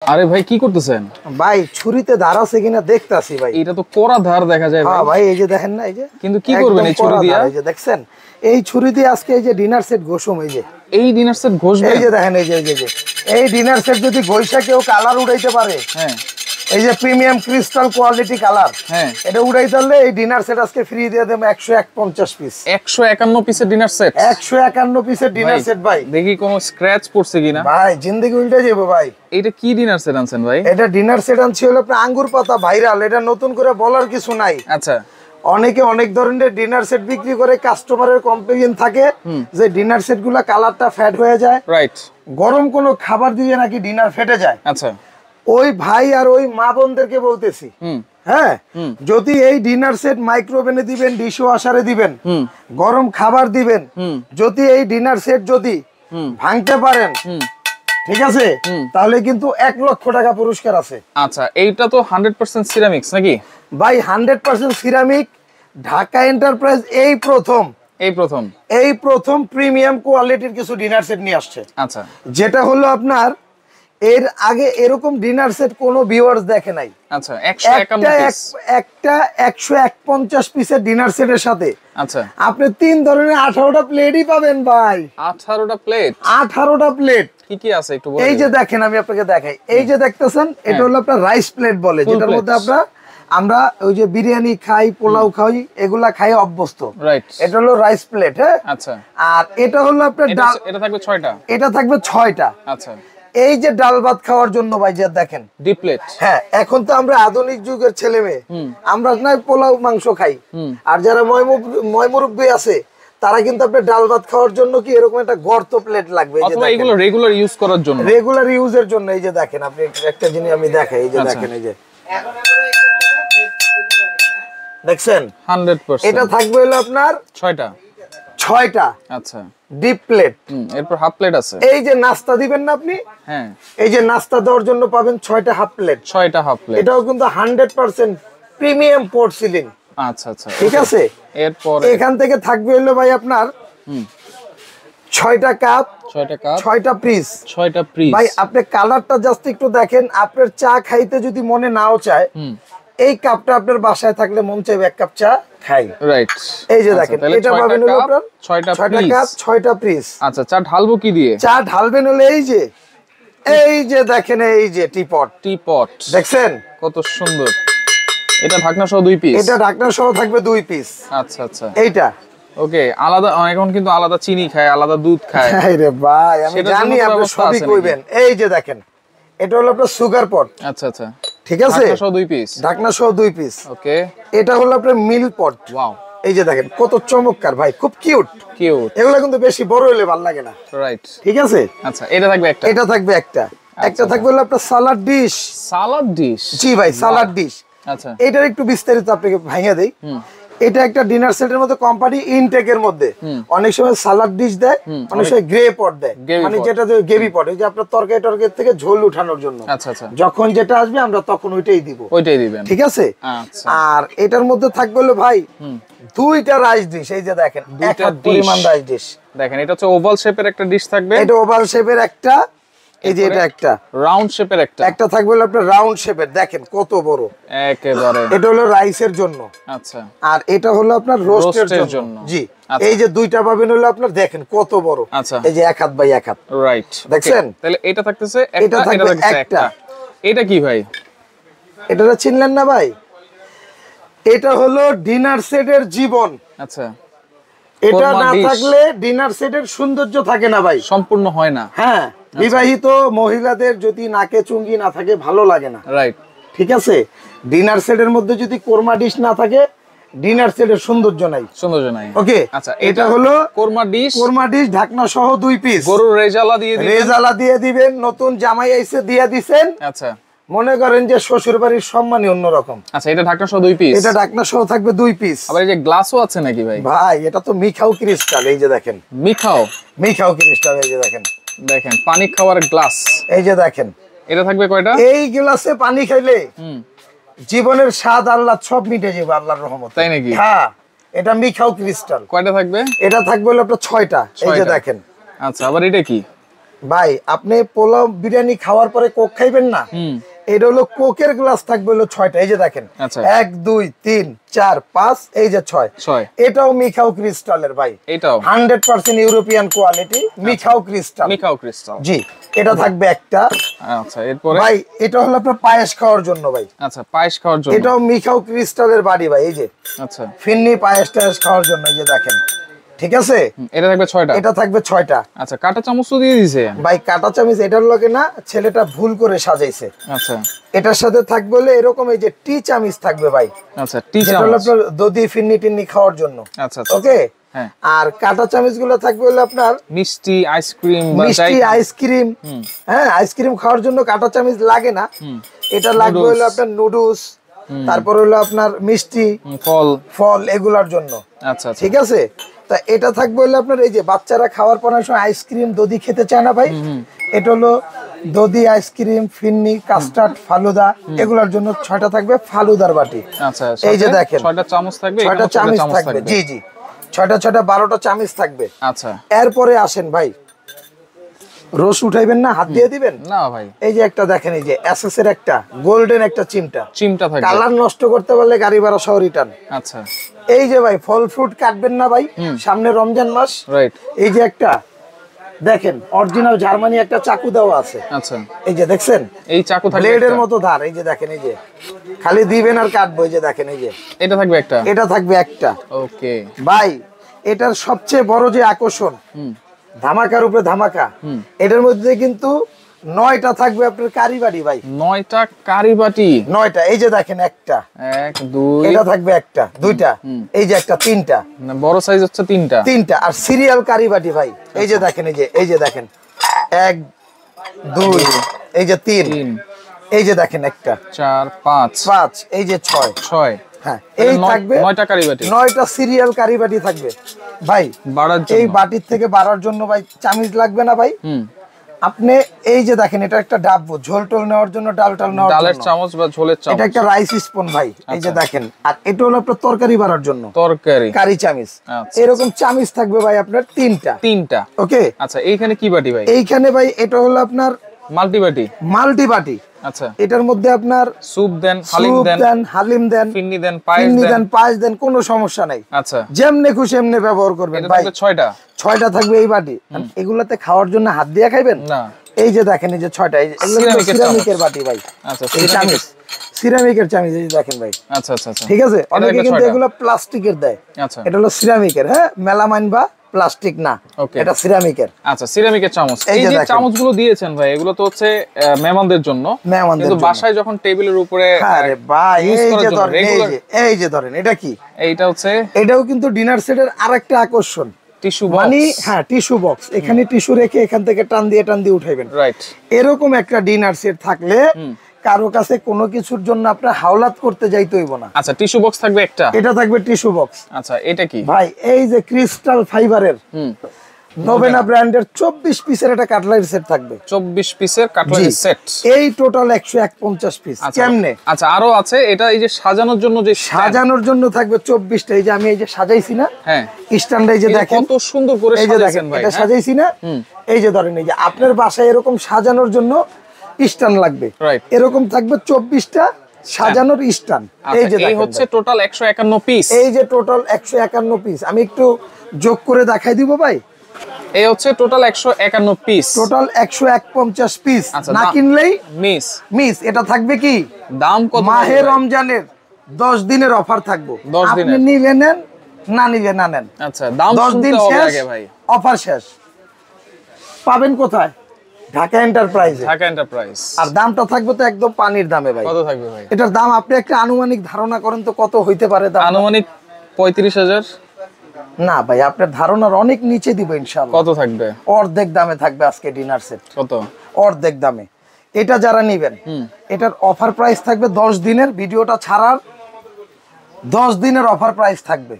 আরে ভাই কি করতেছেন? ভাই ছুরিতে ধার আছে কিনা দেখতাছি ভাই। এটা তো কড়া ধার দেখা যায় ভাই। হ্যাঁ ভাই, এই যে দেখেন না, এই যে। কিন্তু কি করবেন এই ছুরি দিয়ে? এই যে দেখছেন, এই ছুরি দিয়ে আজকে এই যে ডিনার সেট ঘষুম। এই যে এই ডিনার সেট ঘষবেন? এই যে দেখেন, এই যে এই ডিনার সেট যদি ঘষা কেউ কালার উড়াইতে পারে, হ্যাঁ, এই যে প্রিমিয়াম ক্রিস্টাল কোয়ালিটি কালার, হ্যাঁ, এটা উড়াইতে পারলে এই ডিনার সেট আজকে ফ্রি দিয়ে দেব 151 পিস। 151 পিসের ডিনার সেট? 151 পিসের ডিনার সেট ভাই। দেখি কোনো স্ক্র্যাচ পড়ছে কিনা। ভাই জিন্দেগি উল্টে যাবে ভাই। এটা কি ডিনার সেট আনছেন ভাই? এটা ডিনার সেট আনছি হলো আপনার আঙ্গুর পাতা ভাইরাল। এটা নতুন করে বলার কিছু নাই। আচ্ছা, অনেকে অনেক ধরনের ডিনার সেট বিক্রি করে, কাস্টমারের কমপ্লেইন থাকে যে ডিনার সেট গুলা কালারটা ফ্যাট হয়ে যায়, রাইট, গরম কোনো খাবার দিয়ে নাকি ডিনার ফেটে যায়। আচ্ছা, ওই ভাই আর ওই মা বোনদেরকে বলতেছি, হ্যাঁ, যদি এই ডিনার সেট মাইক্রোওভেনে দিবেন, ডিশওয়াশারে দিবেন, গরম খাবার দিবেন, যদি এই ডিনার সেট যদি ভাঙতে পারেন, ঠিক আছে, তাহলে কিন্তু 1 লক্ষ টাকা পুরস্কার আছে। আচ্ছা, এইটা তো 100% সিরামিক্স নাকি ভাই? 100% সিরামিক। ঢাকা এন্টারপ্রাইজ এই প্রথম প্রিমিয়াম কোয়ালিটির কিছু ডিনার সেট নিয়ে আসছে। আচ্ছা, যেটা হলো আপনার এর আগে এরকম ডিনার সেট কোনো ভিউয়ার্স দেখে নাই। আচ্ছা, 151 পিস, একটা 151 পিসের ডিনার সেটের সাথে আচ্ছা আপনি 3 ধরনের 18টা প্লেটই পাবেন ভাই। 18টা প্লেট? 18টা প্লেট কি কি আছে একটু বলুন। এই যে দেখেন, আমি আপনাকে দেখাই। এই যে দেখতেছেন, এটা হলো আপনার রাইস প্লেট বলে, যেটার মধ্যে আমরা ওই যে বিরিয়ানি খাই, পোলাও খাই, এগুলা খাই অভ্যস্ত। রাইট, এটা হলো রাইস প্লেট। হ্যাঁ, আচ্ছা। আর এটা হলো আপনার ডাল, এটা থাকবে 6টা। এটা থাকবে 6টা। আচ্ছা, এই যে ডাল ভাত খাওয়ার জন্য ভাই, যে দেখেন ডিপ প্লেট। হ্যাঁ, এখন তো আমরা আধুনিক যুগের ছেলে মেয়ে, আমরা না পোলাও মাংস খাই। আর যারা ময়মুরব্বি আছে, তারা কিন্তু আপনার ডাল ভাত খাওয়ার জন্য কি এরকম একটা গর্ত প্লেট লাগবে, অথবা এগুলো রেগুলার ইউজ করার জন্য, রেগুলার ইউজের জন্য। এই যে দেখেন, আপনি একটা জিনিস আমি দেখাই, এই যে দেখেন, এই যে দেখছেন 100%। এটা থাকবে হলো আপনার 6টা। আচ্ছা, ডিপ প্লেট। এরপর হাফ প্লেট আছে। এই যে নাস্তা দিবেন না আপনি, হ্যাঁ, এই যে নাস্তা দেওয়ার জন্য পাবেন 6টা হাফ প্লেট। এটাও কিন্তু 100% প্রিমিয়াম পোর্সিলিন। আচ্ছা, আচ্ছা, ঠিক আছে। এরপর এখান থেকে থাকবে হলো ভাই আপনার 6টা কাপ, 6টা পিস। ভাই আপনি কালারটা জাস্ট একটু দেখেন। আপনার চা খাইতে যদি মনে নাও চায়, এই কাপটা আপনার বাসায় থাকলে মন চাইবে 1 কাপ চা খাই। রাইট, এই যে দেখেন, এটা পাবেন হলো আপনার 6টা কাপ, 6টা পিস। আচ্ছা, চা ঢালবো কি দিয়ে? চা ঢালবেন হলো এই যে দেখেন, এই যে টিপট দেখছেন কত সুন্দর। এটা ঢাকনা সহ 2 পিস? এটা ঢাকনা সহ থাকবে 2 পিস। আচ্ছা, আচ্ছা, এইটা ওকে। আলাদা এখন কিন্তু আলাদা চিনি খায়, আলাদা দুধ খায়। আরে ভাই, আমি জানি আপনি সবই কইবেন। এই যে দেখেন, এটা হলো আপনার সুগার পট। আচ্ছা, আচ্ছা, ঠিক আছে, ঢাকনা সহ 2 পিস। ঢাকনা সহ 2 পিস, ওকে। এটা হলো আপনার মিল পট। ওয়াও, এই যে দেখেন কত চমৎকার ভাই, খুব কিউট। এগুলো কিন্তু বেশি বড় হলে ভালো লাগে না। রাইট, ঠিক আছে। আচ্ছা, এটা থাকবে একটা? এটা থাকবে একটা। একটা থাকবে হলো আপনার সালাড ডিশ। জি ভাই, সালাড ডিশ। আচ্ছা, এটার একটু বিস্তারিত আপনাকে ভাঙিয়ে দেই। এটা একটা ডিনার সেটের মধ্যে কোম্পানি ইনটেকের মধ্যে অনেক সময় সালাড ডিশ দেয়, অনেক সময় গ্রে পট দেয়, মানে যেটা গ্রেভি পট, এই যে আপনার তরকারি থেকে ঝোল উঠানোর জন্য। আচ্ছা, আচ্ছা, যখন যেটা আসবে আমরা তখন ওইটাই দিবেন, ঠিক আছে। আর এটার মধ্যে থাকবে হলো ভাই 2টা রাইস ডিশ। এই যে দেখেন, একটা পরিমাণ রাইস ডিশ দেখেন। এটা হচ্ছে ওভাল শেপের একটা ডিশ থাকবে। এটা ওভাল শেপের একটা। এই যে এটা একটা রাউন্ড শেপের একটা থাকবে হলো আপনার রাউন্ড শেপের। দেখেন কত বড় একেবারে। এটা হলো রাইসের জন্য। আচ্ছা, আর এটা হলো আপনার রোস্টের জন্য। জি, এই যে 2টা পাবেন হলো আপনার, দেখেন কত বড়। আচ্ছা, এই যে 1 হাত বাই 1 হাত। রাইট, দেখছেন। তাহলে এটা থাকতেছে একটা, এটা থাকতেছে একটা। এটা কি ভাই? এটা চিনলেন না ভাই? এটা হলো ডিনার সেটের জীবন। আচ্ছা, এটা না থাকলে ডিনার সেটের সৌন্দর্য থাকে না ভাই, সম্পূর্ণ হয় না। হ্যাঁ, বিবাহিত মহিলাদের যদি নাকে চুঙ্গি না থাকে ভালো লাগে না। রাইট, ঠিক আছে। ডিনার সেটের মধ্যে যদি কোরমা ডিশ না থাকে, ডিনার সেটের সৌন্দর্য নাই। ওকে, আচ্ছা, এটা হলো কোরমা ডিশ ঢাকনা সহ 2 পিস। গরুর রেজালা দিয়ে দিবেন। নতুন জামাই আইছে দিয়ে দিবেন। আচ্ছা, মনে করেন যে শ্বশুর বাড়ির সম্মানই অন্যরকম। আচ্ছা, এটা ঢাকনা সহ 2 পিস? এটা ঢাকনা সহ থাকবে 2 পিস। আবার এই যে গ্লাসও আছে নাকি ভাই? ভাই এটা তো মিখাও ক্রিস্টাল। এই যে দেখেন, মিখাও ক্রিস্টাল। এই যে দেখেন পানি খাওয়ার গ্লাস। এই যে দেখেন, এটা থাকবে কয়টা? এই গ্লাসে পানি খাইলে জীবনের স্বাদ আল্লাহ সব মিটে যাবে আল্লাহর রহমতে। তাই নাকি? হ্যাঁ, এটা মিখাও ক্রিস্টাল। কয়টা থাকবে? এটা থাকবে হলো আপনার 6টা। এই যে দেখেন। আচ্ছা, আবার এটা কি? ভাই আপনি পোলাও বিরিয়ানি খাওয়ার পরে কোক খাইবেন না, এটা হলো কোকের গ্লাস থাকবে হলো 6টা। এই যে দেখেন 1 2 3 4 5, এই যে 6। এটাও মিখাও ক্রিস্টালের ভাই, এটাও 100% ইউরোপিয়ান কোয়ালিটি মিখাও ক্রিস্টাল। জি, এটা থাকবে একটা। আচ্ছা, এরপরে ভাই এটা হলো আপনার পায়েস খাওয়ার জন্য ভাই। আচ্ছা, পায়েস খাওয়ার জন্য এটাও মিখাও ক্রিস্টালের বাড়ি ভাই। এই যে আচ্ছা, ফিন্নি পায়েস টায়েস খাওয়ার জন্য। এই যে দেখেন, ঠিক আছে, এটা থাকবে 6টা। এটা থাকবে 6টা। আচ্ছা, কাঁটা চামচ তো দিয়ে দিয়েছে ভাই। কাঁটা চামচ এটার লগে না, ছেলেটা ভুল করে সাজাইছে। আচ্ছা, এটার সাথে থাকবে হলো এরকম এই যে টি চামচ থাকবে ভাই। আচ্ছা, টি চামচ, এটা হলো আপনার দধি ফিন্নি টিন্নি খাওয়ার জন্য। আচ্ছা, ওকে। আর কাঁটা চামচ গুলো থাকবে হলো আপনার মিষ্টি আইসক্রিম, হ্যাঁ, আইসক্রিম খাওয়ার জন্য কাঁটা চামচ লাগে না। এটা লাগবে হলো আপনার নুডলস, তারপর হলো আপনার মিষ্টি ফল এগুলার জন্য। আচ্ছা, ঠিক আছে। তা এটা থাকবে হলো আপনার এই যে বাচ্চারা খাওয়ার পর সময় আইসক্রিম দধি খেতে চায় না ভাই, এটা হলো দধি আইসক্রিম ফিন্নি কাস্টার্ড ফালুদা এগুলোর জন্য 6টা থাকবে ফালুদার বাটি। আচ্ছা, এই যে দেখেন 6টা চামচ থাকবে, 6টা চামচ থাকবে। জি জি, 6টা 12টা চামচ থাকবে। আচ্ছা, এরপরে আসেন ভাই, রস উঠাইবেন না, হাত দিয়ে দিবেন না ভাই। এই যে একটা দেখেন, এই যে এসএস এর একটা গোল্ডেন একটা চিমটা থাকবে, কালার নষ্ট করতে পারলে গাড়ি ভাড়া সহ রিটার্ন। আচ্ছা, এই যে ভাই ফল ফ্রুট কাটবেন না ভাই, সামনে রমজান মাস, রাইট। এই যে একটা দেখেন অরিজিনাল জার্মানি একটা চাকু দেওয়া আছে। আচ্ছা, এই যে দেখছেন, এই চাকু থাকবে ব্লেডের মতো ধার। এই যে দেখেন, এই যে খালি দিবেন আর কাটবো। এই যে দেখেন, এই যে এটা থাকবে একটা, এটা থাকবে একটা। ওকে ভাই, এটার সবচেয়ে বড় যে আকর্ষণ, ধামাকার উপরে ধামাকা, এটার মধ্যে কিন্তু 9টা থাকবে আপনার কারিবাটি ভাই। 9টা কারিবাটি, 9টা। এই যে দেখেন, একটা 1 2, এটা থাকবে একটা, 2টা, এই যে একটা, 3টা, বড় সাইজ হচ্ছে 3টা। আর সিরিয়াল কারিবাটি ভাই। এই যে দেখেন, এই যে দেখেন 1 2, এই যে 3, এই যে দেখেন একটা 4 5, এই যে 6। হ্যাঁ, এই থাকবে 9টা কারিবাটি, 9টা সিরিয়াল কারিবাটি থাকবে ভাই। এই বাটির থেকে বাড়ার জন্য ভাই চামচ লাগবে না ভাই। আপনি এই যে দেখেন, এটা একটা ডাব্বু, ঝোল টোল নেওয়ার জন্য, ডাল টাল নেওয়ার জন্য, ডালের চামচ বা ঝোলের চামচ। এটা একটা রাইস স্পুন ভাই। এই যে দেখেন, আর এটা হলো আপনার তরকারি বাড়ার জন্য, কারি চামচ। এরকম চামচ থাকবে ভাই আপনার 3টা। ওকে। আচ্ছা, এইখানে কি বাটি ভাই? এইখানে ভাই এটা হলো আপনার মাল্টি বাটি। আচ্ছা, এটার মধ্যে আপনার স্যুপ দেন, হালিম দেন, ফিন্নি দেন, পায়েস দেন, কোনো সমস্যা নাই। আচ্ছা, যেমনে খুশি এমনি ব্যবহার করবেন ভাই। 6টা থাকবে এই বাটি। এগুলাতে খাওয়ার জন্য হাত দিয়ে খাইবেন না। এই যে দেখেন, এই যে 6টা, এই সিরামিকের বাটি ভাই। আচ্ছা, এই চামচ সিরামিকের চামচ, এই যে দেখেন ভাই। আচ্ছা, ঠিক আছে। অনেকে কিন্তু এগুলো প্লাস্টিকের দেয়। আচ্ছা, এটা হলো সিরামিকের। হ্যাঁ, মেলামাইন বা প্লাস্টিক না, এটা সিরামিকের। আচ্ছা, সিরামিকের চামচ। এই যে চামচগুলো দিয়েছেন ভাই, এগুলো তো হচ্ছে মেহমানদের জন্য, কিন্তু বাসায় যখন টেবিলের উপরে, আরে ভাই এই যে ধরেন, এই যে ধরেন, এটা কি? এইটা হচ্ছে, এটাও কিন্তু ডিনার সেটের আরেকটা আকর্ষণ, টিস্যু বক্স। মানে হ্যাঁ, টিস্যু বক্স। এখানে টিস্যু রেখে এখান থেকে টান দিয়ে উঠাইবেন, রাইট। এরকম একটা ডিনার সেট থাকলে কারো কাছে কোনো কিছুর জন্য আপনার হাওলাত করতে যাইতে হইব না। আচ্ছা, টিস্যু বক্স থাকবে একটা, এটা থাকবে টিস্যু বক্স। আচ্ছা, এটা কি ভাই? এই যে ক্রিস্টাল ফাইবারের নোভেনা ব্র্যান্ডের 24 পিসের একটা কাটলারি সেট থাকবে। 24 পিসের কাটলারি সেট, এই টোটাল 150 পিস। কেমনে? আচ্ছা, আরো আছে। এটা এই যে সাজানোর জন্য, যে সাজানোর জন্য থাকবে 24টা। এই যে আমি এই যে সাজাইছি না, হ্যাঁ, স্ট্যান্ডে, এই যে দেখেন কত সুন্দর করে সাজাইছেন ভাই। এটা সাজাইছি না, এই যে ধরেন, এই যে আপনার বাসায় এরকম সাজানোর জন্য স্ট্যান্ড লাগবে, এরকম থাকবে 24টা সাজানোর স্ট্যান্ড। এই যে এই হচ্ছে টোটাল 151 পিস। এই যে টোটাল 151 পিস। আমি একটু যোগ করে দেখাই দিব ভাই। এই হচ্ছে টোটাল 151 পিস, টোটাল 150 পিস। না কিনলেই মিস। এটা থাকবে কি দাম কত? মাহে রমজানের 10 দিনের অফার থাকবে। আপনি নিলে নেন, না নিলে না নেন। আচ্ছা, দাম 10 দিন শেষ, অফার শেষ। পাবেন কোথায়? ঢাকা এন্টারপ্রাইজে। আর দামটা থাকবে তো একদম পানির দামে ভাই। কত থাকবে ভাই এটার দাম? আপনি একটা আনুমানিক ধারণা করেন তো কত হইতে পারে দাম? আনুমানিক 35,000। না ভাই, আপনার ধারণার অনেক নিচে দিব ইনশাআল্লাহ। কত থাকবে? অর্ধেক দামে থাকবে আজকে ডিনার সেট। কত? অর্ধেক দামে। এটা যারা নেবেন, এটার অফার প্রাইস থাকবে 10 দিনের, ভিডিওটা ছাড়ার 10 দিনের অফার প্রাইস থাকবে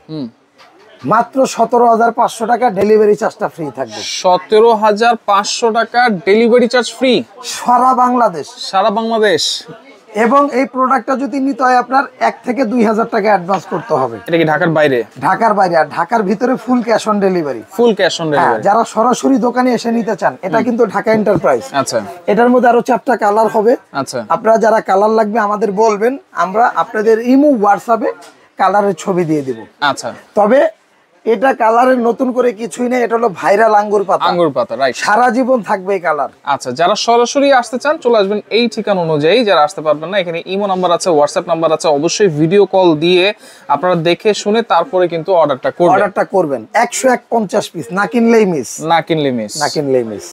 মাত্র 17,500 টাকা। ডেলিভারি চার্জটা ফ্রি থাকবে। 17,500 টাকা ডেলিভারি চার্জ ফ্রি, সারা বাংলাদেশ। এবং এই প্রোডাক্টটা যদি নিতে হয় আপনার 1 থেকে 2000 টাকা অ্যাডভান্স করতে হবে। এটা কি ঢাকার বাইরে? ঢাকার বাইরে। আর ঢাকার ভিতরে full cash on delivery. Full cash on delivery. যারা সরাসরি দোকানে এসে নিতে চান, এটা কিন্তু ঢাকা এন্টারপ্রাইজ। আচ্ছা। এটার মধ্যে আরো 4টা কালার হবে। আচ্ছা। আপনারা যারা কালার লাগবে আমাদের বলবেন, আমরা আপনাদের ইমো হোয়াটসঅ্যাপে কালারের ছবি দিয়ে দিব। আচ্ছা। তবে এটা কালারের নতুন করে কিছুই নেই, এটা হলো ভাইরাল আঙ্গুর পাতা। আঙ্গুর পাতা, রাইট। সারা জীবন থাকবে এই কালার। আচ্ছা, যারা সরাসরি আসতে চান চলে আসবেন এই ঠিকানা অনুযায়ী। যারা আসতে পারবেন না, এখানে ইমো নাম্বার আছে, হোয়াটসঅ্যাপ নাম্বার আছে, অবশ্যই ভিডিও কল দিয়ে আপনারা দেখে শুনে তারপরে কিন্তু অর্ডারটা করবেন। 150 পিস, না কিনলেই মিস। না কিনলেই মিস। না কিনলেই মিস।